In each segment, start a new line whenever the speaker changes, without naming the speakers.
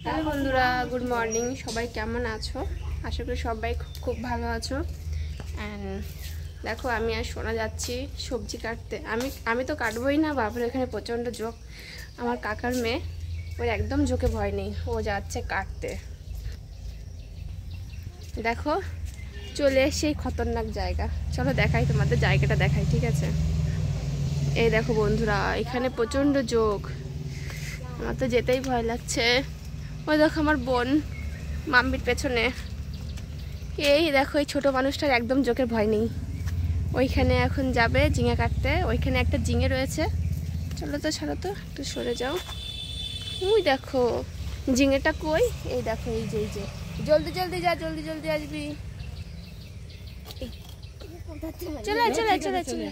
Hello বন্ধুরা, good morning. সবাই কেমন আছো? আশা করি সবাই খুব ভালো আছো। অ্যান্ড দেখো, আমি আর সোনা যাচ্ছি সবজি কাটতে। আমি তো কাটবোই না, বাবার এখানে প্রচণ্ড ঝোঁক। আমার কাকার মেয়ে, ওর একদম ঝোঁকে ভয় নেই, ও যাচ্ছে কাটতে। দেখো চলে সেই খতরনাক জায়গা। চলো দেখাই তোমাদের, জায়গাটা দেখাই, ঠিক আছে? এই দেখো বন্ধুরা, এখানে প্রচণ্ড ঝোঁক, আমার তো যেতেই ভয় লাগছে। ওই দেখো আমার বোন মাম্মির পেছনে। এই দেখো, এই ছোটো মানুষটার একদম ঝোঁকের ভয় নেই। ওইখানে এখন যাবে ঝিঙে কাটতে, ওইখানে একটা ঝিঙে রয়েছে। চলো তো, ছাড়ো তো, একটু সরে যাও। ওই দেখো ঝিঙেটা কই, এই দেখো, এই যে জলদি জলদি যা, জলদি জলদি আসবি। চলে চলে চলে চলে।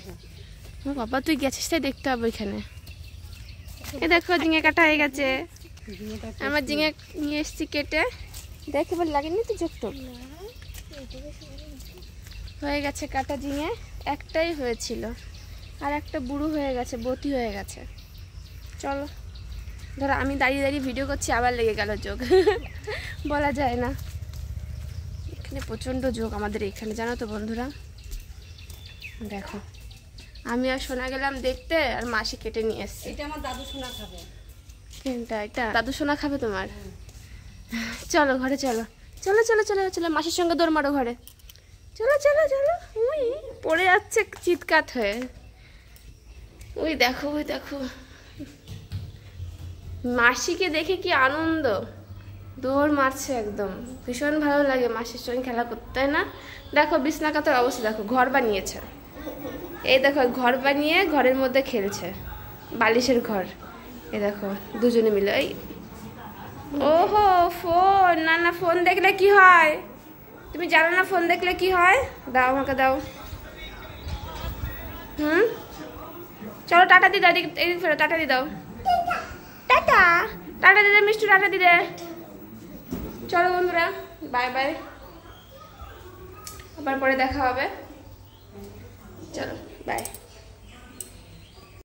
ও বাবা, তুই গেছিস, তাই দেখতে হবে ওইখানে। এই দেখো ঝিঙে কাটা হয়ে গেছে। আমার ঝিঙে নিয়ে এসছি কেটে। দেখ এবার লাগেনি তো ঝোঁকটোক? হয়ে গেছে কাটা ঝিঙে, একটাই হয়েছিল, আর একটা বুড়ো হয়ে গেছে, বতি হয়ে গেছে। চলো, ধরো আমি দাঁড়িয়ে দাঁড়িয়ে ভিডিও করছি, আবার লেগে গেল ঝোঁক। বলা যায় না, এখানে প্রচণ্ড ঝোঁক আমাদের এখানে, জানো তো বন্ধুরা। দেখো আমি আর সোনা গেলাম দেখতে, আর মাসি কেটে নিয়ে এসছে।
এটা আমার দাদু সোনা খাবে।
এটা দাদু সোনা খাবে তোমার? চলো ঘরে চলো, চলো চলো চলো চলো, মাসির সঙ্গে দৌড় মারো ঘরে। চলো চলো চলো। ওই পড়ে যাচ্ছে চিৎকার হয়ে। ওই দেখো, ওই দেখো, মাসিকে দেখে কি আনন্দ, দৌড় মারছে একদম। ভীষণ ভালো লাগে মাসির সঙ্গে খেলা করতে, তাই না? দেখো বিছনা কাতার অবস্থা দেখো, ঘর বানিয়েছে। এই দেখো ঘর বানিয়ে ঘরের মধ্যে খেলছে, বালিশের ঘর। এই দেখো দুজনে মিলে। এই ওহো, ফোন, না না, ফোন দেখলে কি হয়? তুমি জানো না ফোন দেখলে কি হয়? দাও আমাকে, দাও। চলো টাটা দি, দাদি এদিক ফেরো, টাটা দি দাও। টাটা, টাটা দিদে মিষ্টি, টাটা দিদে। চলো বন্ধুরা, বাই বাই, আবার পরে দেখা হবে। চলো বাই।